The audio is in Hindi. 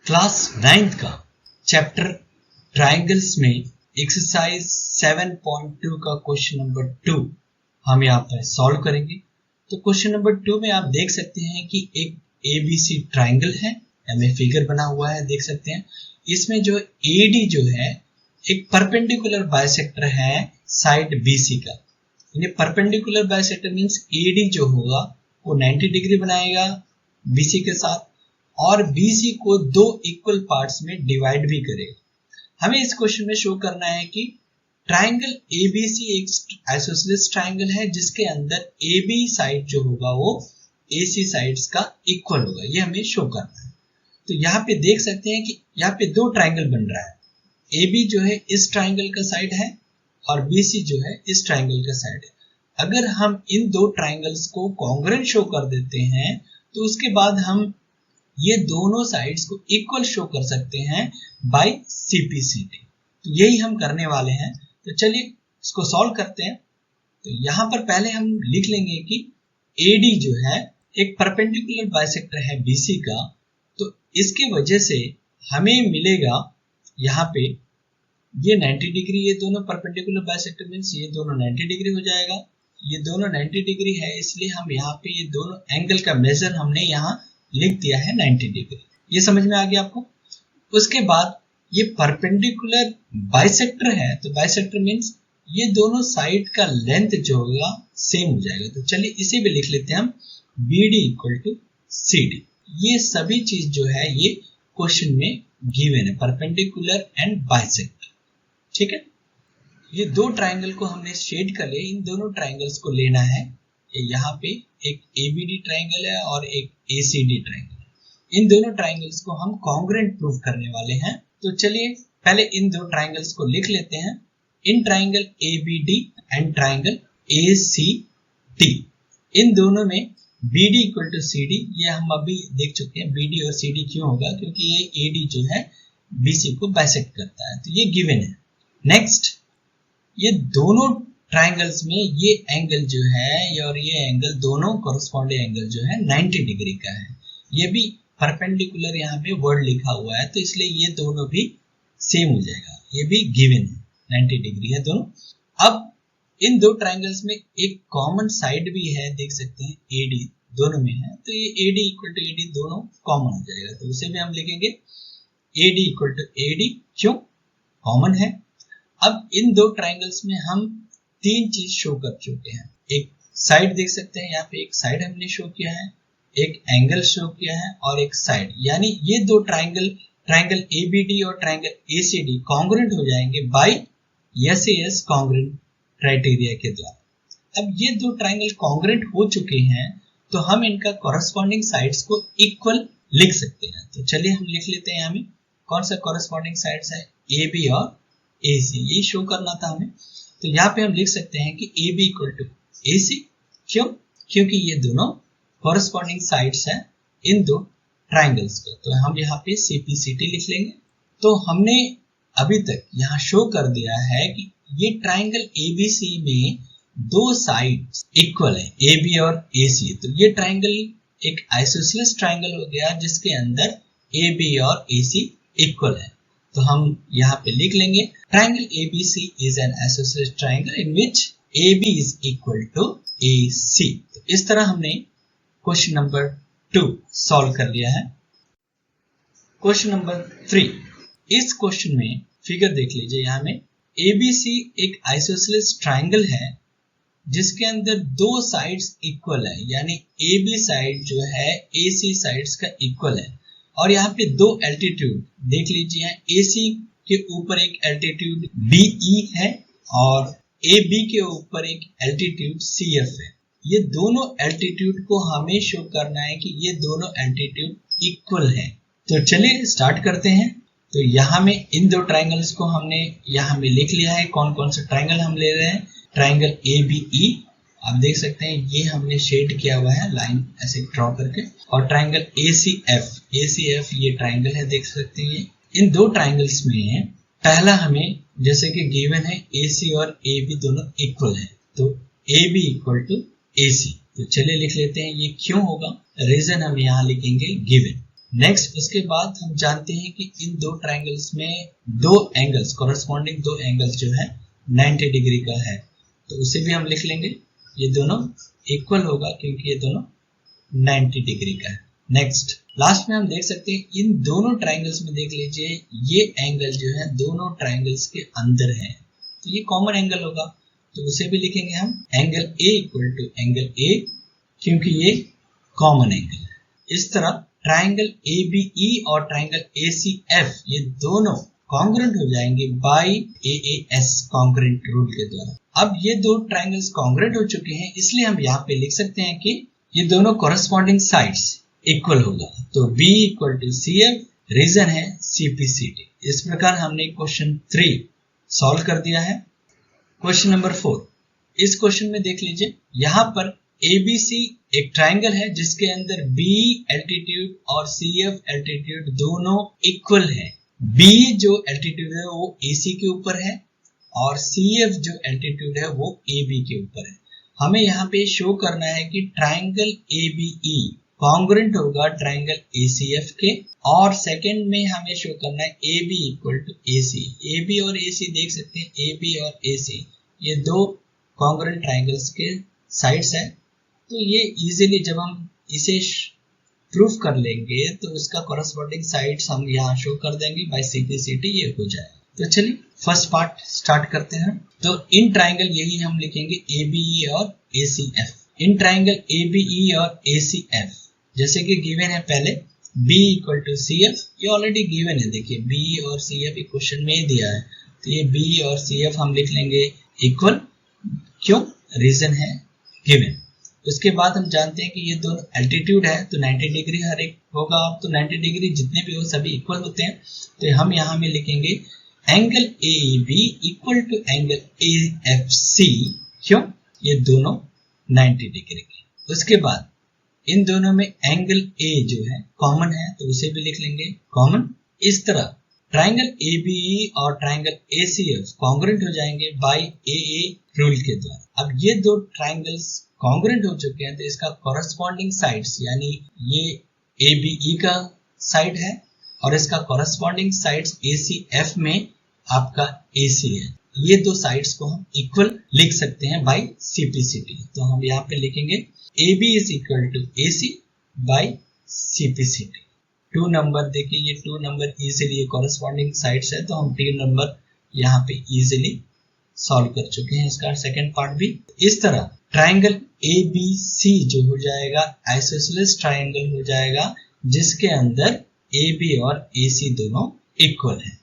क्लास 9th का चैप्टर ट्रायंगल्स में एक्सरसाइज 7.2 का क्वेश्चन नंबर 2 हम यहाँ पर सॉल्व करेंगे। तो क्वेश्चन नंबर 2 में आप देख सकते हैं कि एक ABC ट्रायंगल है, हमें फिगर बना हुआ है, देख सकते हैं। इसमें जो AD जो है एक परपेंडिकुलर बाइसेक्टर है साइड BC का। यानी परपेंडिकुलर बाइसेक्टर मींस AD जो होगा वो 90 डिग्री बनाएगा BC के साथ और BC को दो इक्वल पार्ट्स में डिवाइड भी करेगा। हमें इस क्वेश्चन में शो करना है कि ट्रायंगल ABC एक आइसोसेलेस ट्रायंगल है जिसके अंदर AB साइड जो होगा वो AC साइड्स का इक्वल होगा, ये हमें शो करना है। तो यहाँ पे देख सकते हैं कि यहाँ पे दो ट्रायंगल बन रहा है। AB जो है इस ट्रायंगल का साइड है और BC जो है इस ट्रायंगल का साइड है। अगर हम इन दो ट्रायंगल्स को कॉन्ग्रुएंट शो कर देते हैं तो उसके बाद हम ये दोनों साइड्स को इक्वल शो कर सकते हैं बाय CPCT। तो यही हम करने वाले हैं। तो चलिए इसको सॉल्व करते हैं। तो यहाँ पर पहले हम लिख लेंगे कि AD जो है एक परपेंडिकुलर बाइसेक्टर है BC का, तो इसके वजह से हमें मिलेगा यहाँ पे ये 90 डिग्री, ये दोनों परपेंडिकुलर बाइसेक्टर मींस ये दोनों 90 डिग्री हो जाएगा। ये दोनों 90 डिग्री है इसलिए हम यहाँ पे ये दोनों एंगल का मेजर हमने यहाँ लिख दिया है 90 डिग्री। ये समझ में आ गया आपको। उसके बाद ये परपेंडिकुलर बाइसेक्टर है, तो बाइसेक्टर मींस ये दोनों साइड का लेंथ जो होगा सेम हो जाएगा। तो चलिए इसे भी लिख लेते हैं हम BD इक्वल टू CD। ये सभी चीज जो है ये क्वेश्चन में गिवन है, परपेंडिकुलर एंड बाइसेक्टर। ठीक है, ये दो ट्रायंगल को हमने शेड कर लिया। इन दोनों ट्रायंगल्स को लेना है। यहाँ पे एक ABD ट्रायंगल है और एक ACD ट्रायंगल है। इन दोनों ट्रायंगल्स को हम कॉन्ग्रुएंट प्रूव करने वाले हैं। तो चलिए पहले इन दो ट्रायंगल्स को लिख लेते हैं। In triangle ABD and triangle ACD, इन दोनों में BD इक्वल टू CD, ये हम अभी देख चुके हैं। BD और CD क्यों होगा? क्योंकि ये AD जो है BC को बाइसेक्ट करता है, तो ये गिवन है। नेक्स्ट, ये दोनों ट्रायंगल्स में ये एंगल जो है और ये एंगल दोनों कोरस्पॉन्डिंग एंगल जो है 90 डिग्री का है। ये भी परपेंडिकुलर यहाँ पे वर्ड लिखा हुआ है तो इसलिए ये दोनों भी सेम हो जाएगा। ये भी गिवन है, 90 डिग्री है दोनों। अब इन दो ट्रायंगल्स में एक कॉमन साइड भी है, देख सकते हैं AD दोनों में है, तो ये AD इक्वल टू AD दोनों कॉमन हो जाएगा। तो उसे भी हम लिखेंगे AD इक्वल टू AD, क्यों? कॉमन है। अब इन दो ट्रायंगल्स में हम तीन चीज शो कर चुके हैं। एक साइड देख सकते हैं, यहाँ पे एक साइड हमने शो किया है, एक एंगल शो किया है और एक साइड। यानी ये दो ट्रायंगल ABD और ट्रायंगल ACD कॉन्ग्रुएंट हो जाएंगे बाय SAS कॉन्ग्रुएंट क्राइटेरिया के द्वारा। अब ये दो ट्रायंगल कॉन्ग्रुएंट हो चुके हैं तो हम इनका कॉरस्पॉन्डिंग साइड्स को इक्वल लिख सकते हैं। तो चलिए हम लिख लेते हैं। यहाँ में कौन सा कॉरस्पॉन्डिंग साइड्स है? AB और AC, ये शो करना था हमें। तो यहाँ पे हम लिख सकते हैं कि AB इक्वल टू AC, क्यों? क्योंकि ये दोनों कॉरस्पॉन्डिंग साइड्स हैं इन दो ट्रायंगल्स को। तो हम यहाँ पे CPCT लिख लेंगे। तो हमने अभी तक यहाँ शो कर दिया है कि ये ट्रायंगल ABC में दो साइड्स इक्वल है, AB और AC। तो ये ट्रायंगल एक आइसोसेलेस ट्रायंगल हो गया जिसके अंदर AB और AC इक्वल है। तो हम यहाँ पे लिख लेंगे triangle ABC is an isosceles triangle in which AB is equal to AC। तो इस तरह हमने क्वेश्चन नंबर 2 सॉल्व कर लिया है। क्वेश्चन नंबर 3, इस क्वेश्चन में फिगर देख लीजिए। यहाँ में ABC एक आइसोसेलेस ट्रायंगल है जिसके अंदर दो साइड्स इक्वल है, यानी AB साइड जो है AC साइड्स का इक्वल है। और यहाँ पे दो एल्टीट्यूड देख लीजिए, AC के ऊपर एक एल्टीट्यूड BE है और AB के ऊपर एक एल्टीट्यूड CF है। ये दोनों एल्टीट्यूड को हमें शो करना है कि ये दोनों एल्टीट्यूड इक्वल है। तो चलिए स्टार्ट करते हैं। तो यहाँ में इन दो ट्रायंगल्स को हमने यहाँ में लिख लिया है। कौन कौन सा ट्रायंगल हम ले रहे हैं? ट्रायंगल ABE, आप देख सकते हैं ये हमने शेड किया हुआ है लाइन ऐसे ड्रॉ करके। और ट्रायंगल ACF ये ट्रायंगल है, देख सकते हैं। इन दो ट्रायंगल्स में पहला हमें जैसे कि गिवन है AC और AB दोनों इक्वल है, तो AB इक्वल टू AC। तो चलिए लिख लेते हैं। ये क्यों होगा? रीजन हम यहाँ लिखेंगे गिवन। नेक्स्ट उसके बाद हम जानते हैं कि इन दो ट्रायंगल्स में दो एंगल्स कॉरेस्पॉन्डिंग दो एंगल्स जो है 90 डिग्री का है, तो उसे भी हम लिख लेंगे। ये दोनों इक्वल होगा क्योंकि ये दोनों 90 डिग्री का है। नेक्स्ट लास्ट में हम देख सकते हैं इन दोनों ट्रायंगल्स में देख लीजिए ये एंगल जो है दोनों ट्रायंगल्स के अंदर है, तो ये कॉमन एंगल होगा, तो उसे भी लिखेंगे हम angle A equal to angle A क्योंकि ये कॉमन एंगल है। इस तरह ट्रायंगल ABE और ट्रायंगल ACF ये दोनों कॉन्ग्रुएंट हो जाएंगे बाय AAS कॉन्ग्रुएंट रूल के द्वारा। अब ये दो ट्रायंगल्स कॉन्ग्रुएंट हो चुके हैं, इसलिए हम यहाँ पे लिख सकते हैं कि ये दोनों कॉरेस्पॉन्डिंग साइड्स इक्वल होगा, तो B equal to CF, reason है CPCT। इस प्रकार हमने क्वेश्चन 3 सॉल्व कर दिया है। क्वेश्चन नंबर 4, इस क्वेश्चन में देख लीजिए यहाँ पर ABC एक ट्रायंगल है जिसके अंदर B एल्टीट्यूड और CF एल्टीट्यूड दोनों इक्वल है। B जो एल्टीट्यूड है वो AC के ऊपर है और CF जो एल्टीट्यूड है वो AB के ऊपर है। हमें यहाँ पे शो करना है कि ट्रायंगल ABE कॉन्ग्रुएंट होगा ट्रायंगल ACF के, और सेकंड में हमें शो करना है AB equal to AC। AB और AC देख सकते हैं, AB और AC ये दो कॉन्ग्रुएंट ट्रायंगल्स के साइड्स है, तो ये इजीली जब हम इसे प्रूफ कर लेंगे तो उसका कॉरेस्पॉन्डिंग साइड्स हम यहाँ शो कर देंगे बाय CPCT, ये हो जाएगा। तो चलिए फर्स्ट पार्ट स्टार्ट करते हैं। तो इन ट्रायंगल यही हम लिखेंगे ABE और ACF। इन ट्रायंगल ABE और ACF जैसे कि गिवन है पहले B इक्वल टू CF, ये ऑलरेडी गिवन है, देखिए B और CF एक क्वेश्चन में ही दिया है, तो ये B और CF हम लिख लेंगे इक्वल, क्यों, रीजन है गिवन। उसके बाद हम जानते हैं कि ये दोनों एल्टीट्यूड है तो 90 डिग्री हर एक होगा, तो 90 डिग्री जितने भी हो सभी इक्वल होते हैं, तो हम यहाँ में लिखेंगे angle AEB equal to angle AFC, क्यों, ये दोनों 90 डिग्री के। उसके बाद इन दोनों में एंगल A जो है कॉमन है तो उसे भी लिख लेंगे कॉमन। इस तरह ट्रायंगल ABE और ट्रायंगल ACF कॉन्ग्रुएंट हो जाएंगे बाय AA रूल के द्वारा। अब ये दो ट्रायंगल्स कॉन्ग्रुएंट हो चुके हैं तो इसका कॉरेस्पॉन्डिंग साइड्स यानी ये ABE का साइड है और इसका कॉरेस्पॉन्डिंग साइड्स ACF में आपका AC है। ये दो साइड्स को हम इक्वल लिख सकते हैं बाय CPCT, तो हम यहाँ पे लिखेंगे AB is equal to AC by CPCT। 2 number देखिए, ये 2 नंबर इजीली कॉरेस्पॉन्डिंग साइड्स है तो हम 3 नंबर यहाँ पे इजीली सॉल्व कर चुके हैं इसका सेकंड पार्ट भी। इस तरह ट्रायंगल ABC जो हो जाएगा आइसोसेलेस ट्रायंगल हो जाएगा जिसके अंदर AB और AC दोनों इक्वल है।